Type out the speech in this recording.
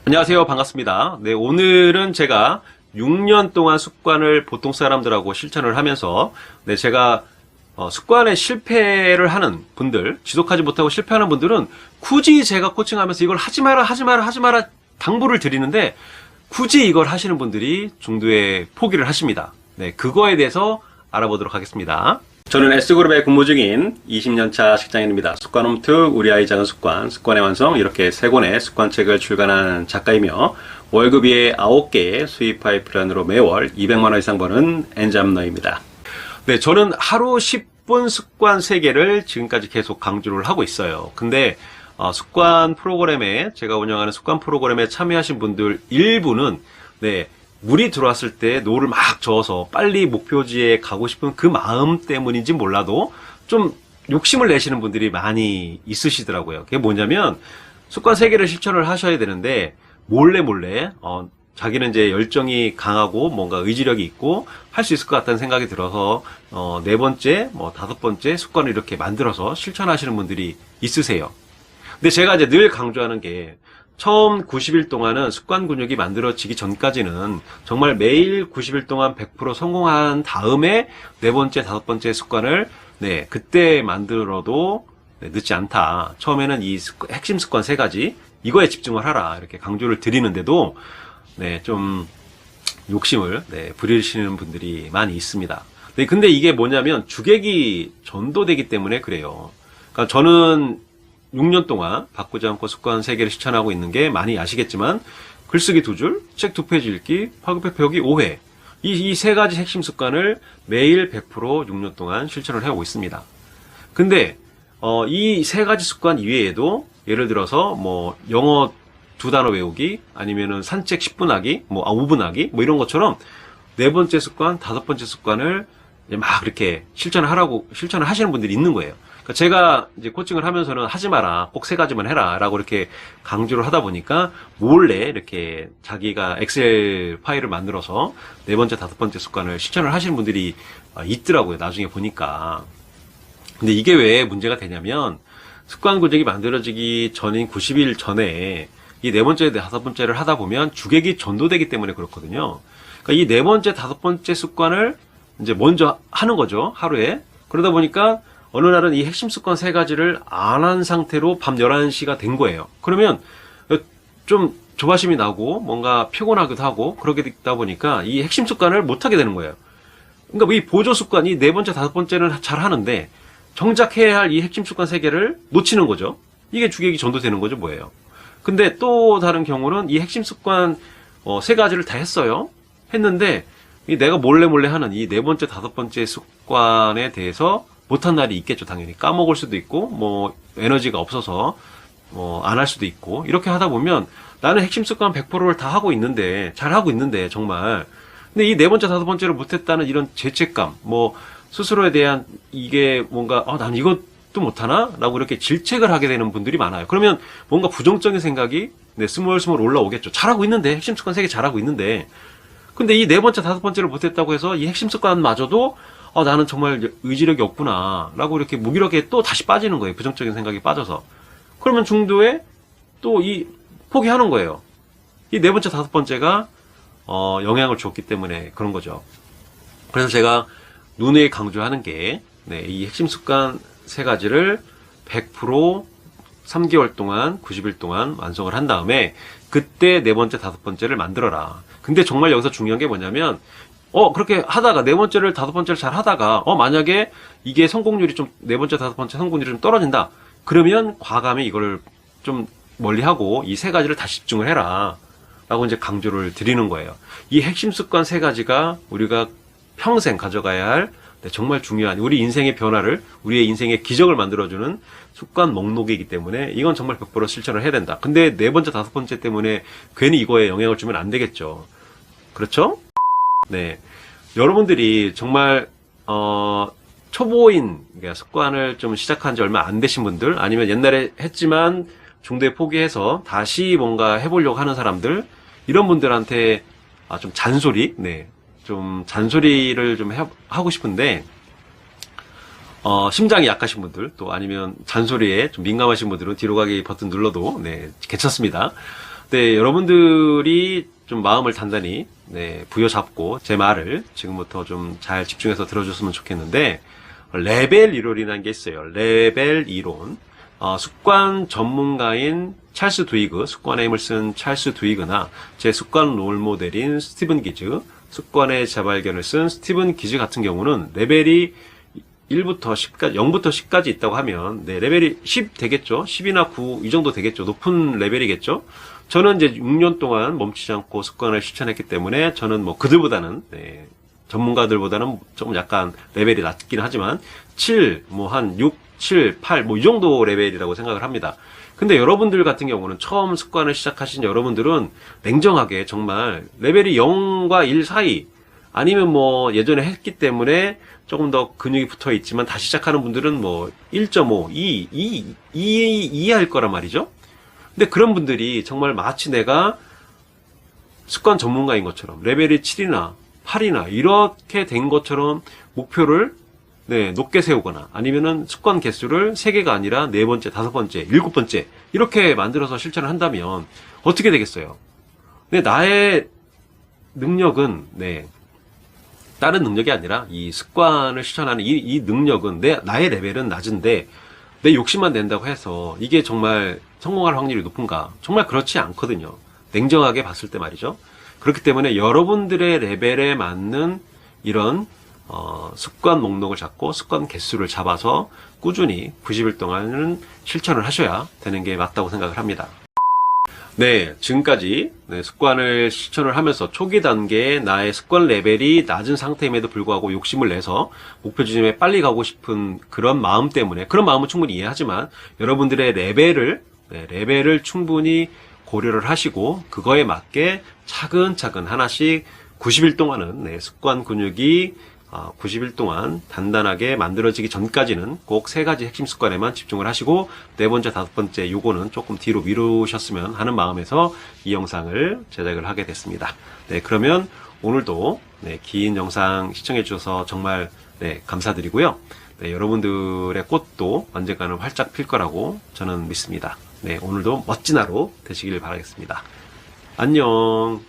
안녕하세요. 반갑습니다. 네, 오늘은 제가 6년 동안 습관을 보통 사람들하고 실천을 하면서 제가 습관에 실패를 하는 분들, 지속하지 못하고 실패하는 분들은 굳이 제가 코칭하면서 이걸 하지 마라 당부를 드리는데 굳이 이걸 하시는 분들이 중도에 포기를 하십니다. 네, 그거에 대해서 알아보도록 하겠습니다. 저는 S그룹에 근무 중인 20년차 직장인입니다. 습관 홈트, 우리 아이 작은 습관, 습관의 완성 이렇게 3권의 습관책을 출간한 작가이며 월급이 9개의 수입 파이프라인으로 매월 200만 원 이상 버는 엔잡러입니다. 네, 저는 하루 10분 습관 3개를 지금까지 계속 강조를 하고 있어요. 근데 습관 프로그램에 제가 운영하는 습관 프로그램에 참여하신 분들 일부는 물이 들어왔을 때 노를 막 저어서 빨리 목표지에 가고 싶은 그 마음 때문인지 몰라도 좀 욕심을 내시는 분들이 많이 있으시더라고요. 그게 뭐냐면 습관 3개를 실천을 하셔야 되는데 몰래 자기는 이제 열정이 강하고 뭔가 의지력이 있고 할 수 있을 것 같다는 생각이 들어서 4번째, 5번째 습관을 이렇게 만들어서 실천하시는 분들이 있으세요. 근데 제가 이제 늘 강조하는 게 처음 90일 동안은 습관 근육이 만들어지기 전까지는 정말 매일 90일 동안 100% 성공한 다음에 4번째, 5번째 습관을 그때 만들어도 늦지 않다. 처음에는 이 핵심 습관 3가지 이거에 집중을 하라 이렇게 강조를 드리는데도 좀 욕심을 부리시는 분들이 많이 있습니다. 근데 이게 뭐냐면 주객이 전도되기 때문에 그래요. 그러니까 저는 6년 동안 바꾸지 않고 습관 3개를 실천하고 있는 게 많이 아시겠지만 글쓰기 2줄, 책 2페이지 읽기, 파급력 배우기 5회 이 3가지 핵심 습관을 매일 100% 6년 동안 실천을 해오고 있습니다. 근데 이 3가지 습관 이외에도 예를 들어서 영어 2단어 외우기 아니면은 산책 10분 하기 5분 하기 이런 것처럼 4번째 습관, 5번째 습관을 막 이렇게 실천을 하시는 분들이 있는 거예요. 제가 이제 코칭을 하면서는 하지 마라, 꼭 3가지만 해라 라고 이렇게 강조를 하다 보니까 몰래 이렇게 자기가 엑셀 파일을 만들어서 4번째, 5번째 습관을 실천을 하시는 분들이 있더라고요. 나중에 보니까. 근데 이게 왜 문제가 되냐면 습관 근육이 만들어지기 전인 90일 전에 이 4번째, 5번째를 하다 보면 주객이 전도되기 때문에 그렇거든요. 그러니까 이 4번째, 5번째 습관을 이제 먼저 하는 거죠. 하루에. 그러다 보니까 어느 날은 이 핵심 습관 3가지를 안 한 상태로 밤 11시가 된 거예요. 그러면 좀 조바심이 나고 뭔가 피곤하기도 하고 그러게 되다 보니까 이 핵심 습관을 못 하게 되는 거예요. 그러니까 이 보조 습관이 4번째, 5번째는 잘 하는데 정작 해야 할 이 핵심 습관 3개를 놓치는 거죠. 이게 주객이 전도되는 거죠, 뭐예요. 근데 또 다른 경우는 이 핵심 습관 3가지를 다 했어요. 했는데 내가 몰래 하는 이 4번째, 5번째 습관에 대해서 못한 날이 있겠죠. 당연히 까먹을 수도 있고 에너지가 없어서 안 할 수도 있고 이렇게 하다 보면 나는 핵심 습관 100%를 다 하고 있는데 잘 하고 있는데 정말 근데 이 4번째 5번째를 못했다는 이런 죄책감 스스로에 대한 이게 뭔가 난 이것도 못하나? 라고 이렇게 질책을 하게 되는 분들이 많아요. 그러면 뭔가 부정적인 생각이 스물스물 올라오겠죠. 잘하고 있는데 핵심 습관 3개 잘하고 있는데 근데 이 4번째 5번째를 못했다고 해서 이 핵심 습관마저도 나는 정말 의지력이 없구나 라고 이렇게 무기력에 또 다시 빠지는 거예요. 부정적인 생각이 빠져서. 그러면 중도에 또 포기하는 거예요. 이 4번째 5번째가 영향을 줬기 때문에 그런 거죠. 그래서 제가 누누이 강조하는 게 이 핵심 습관 3가지를 100% 3개월 동안 90일 동안 완성을 한 다음에 그때 4번째 5번째를 만들어라. 근데 정말 여기서 중요한 게 뭐냐면 그렇게 하다가 4번째를 5번째를 잘 하다가 만약에 이게 성공률이 좀 4번째 5번째 성공률이 좀 떨어진다. 그러면 과감히 이걸 좀 멀리하고 이 3가지를 다시 집중을 해라 라고 이제 강조를 드리는 거예요. 이 핵심 습관 3가지가 우리가 평생 가져가야 할 정말 중요한 우리 인생의 변화를 우리의 인생의 기적을 만들어주는 습관 목록이기 때문에 이건 정말 100% 실천을 해야 된다. 근데 4번째 5번째 때문에 괜히 이거에 영향을 주면 안 되겠죠. 그렇죠? 여러분들이 정말 초보인 그러니까 습관을 좀 시작한 지 얼마 안 되신 분들 아니면 옛날에 했지만 중도에 포기해서 다시 뭔가 해보려고 하는 사람들 이런 분들한테 좀 잔소리를 좀 하고 싶은데 심장이 약하신 분들 또 아니면 잔소리에 좀 민감하신 분들은 뒤로 가기 버튼 눌러도 괜찮습니다. 네, 여러분들이 좀 마음을 단단히 네, 부여잡고 제 말을 지금부터 좀 잘 집중해서 들어줬으면 좋겠는데, 레벨 이론이라는 게 있어요. 레벨 이론. 습관 전문가인 찰스 두이그, 습관의 힘을 쓴 찰스 두이그나 제 습관 롤모델인 스티븐 기즈, 습관의 재발견을 쓴 스티븐 기즈 같은 경우는 레벨이 1부터 10까지, 0부터 10까지 있다고 하면, 네, 레벨이 10 되겠죠? 10이나 9, 이 정도 되겠죠? 높은 레벨이겠죠? 저는 이제 6년 동안 멈추지 않고 습관을 실천했기 때문에 저는 뭐 그들보다는, 네, 전문가들보다는 조금 약간 레벨이 낮긴 하지만 7, 뭐 한 6, 7, 8, 뭐 이 정도 레벨이라고 생각을 합니다. 근데 여러분들 같은 경우는 처음 습관을 시작하신 여러분들은 냉정하게 정말 레벨이 0과 1 사이 아니면 뭐 예전에 했기 때문에 조금 더 근육이 붙어 있지만 다시 시작하는 분들은 뭐 1.5, 2 할 거란 말이죠. 근데 그런 분들이 정말 마치 내가 습관 전문가인 것처럼 레벨이 7이나 8이나 이렇게 된 것처럼 목표를 네, 높게 세우거나 아니면은 습관 개수를 3개가 아니라 4번째, 5번째, 7번째 이렇게 만들어서 실천을 한다면 어떻게 되겠어요? 네, 나의 능력은 네, 다른 능력이 아니라 이 습관을 실천하는 이 능력은 나의 레벨은 낮은데 내 욕심만 낸다고 해서 이게 정말 성공할 확률이 높은가? 정말 그렇지 않거든요. 냉정하게 봤을 때 말이죠. 그렇기 때문에 여러분들의 레벨에 맞는 이런 습관 목록을 잡고 습관 개수를 잡아서 꾸준히 90일 동안은 실천을 하셔야 되는 게 맞다고 생각을 합니다. 네, 지금까지 습관을 실천을 하면서 초기 단계에 나의 습관 레벨이 낮은 상태임에도 불구하고 욕심을 내서 목표 지점에 빨리 가고 싶은 그런 마음 때문에, 그런 마음은 충분히 이해하지만 여러분들의 레벨을 충분히 고려를 하시고 그거에 맞게 차근차근 하나씩 90일 동안은 습관 근육이 90일 동안 단단하게 만들어지기 전까지는 꼭 3가지 핵심 습관에만 집중을 하시고 4번째, 5번째 요거는 조금 뒤로 미루셨으면 하는 마음에서 이 영상을 제작을 하게 됐습니다. 네, 그러면 오늘도 긴 영상 시청해 주셔서 정말 감사드리고요. 네, 여러분들의 꽃도 언젠가는 활짝 필 거라고 저는 믿습니다. 네, 오늘도 멋진 하루 되시길 바라겠습니다. 안녕.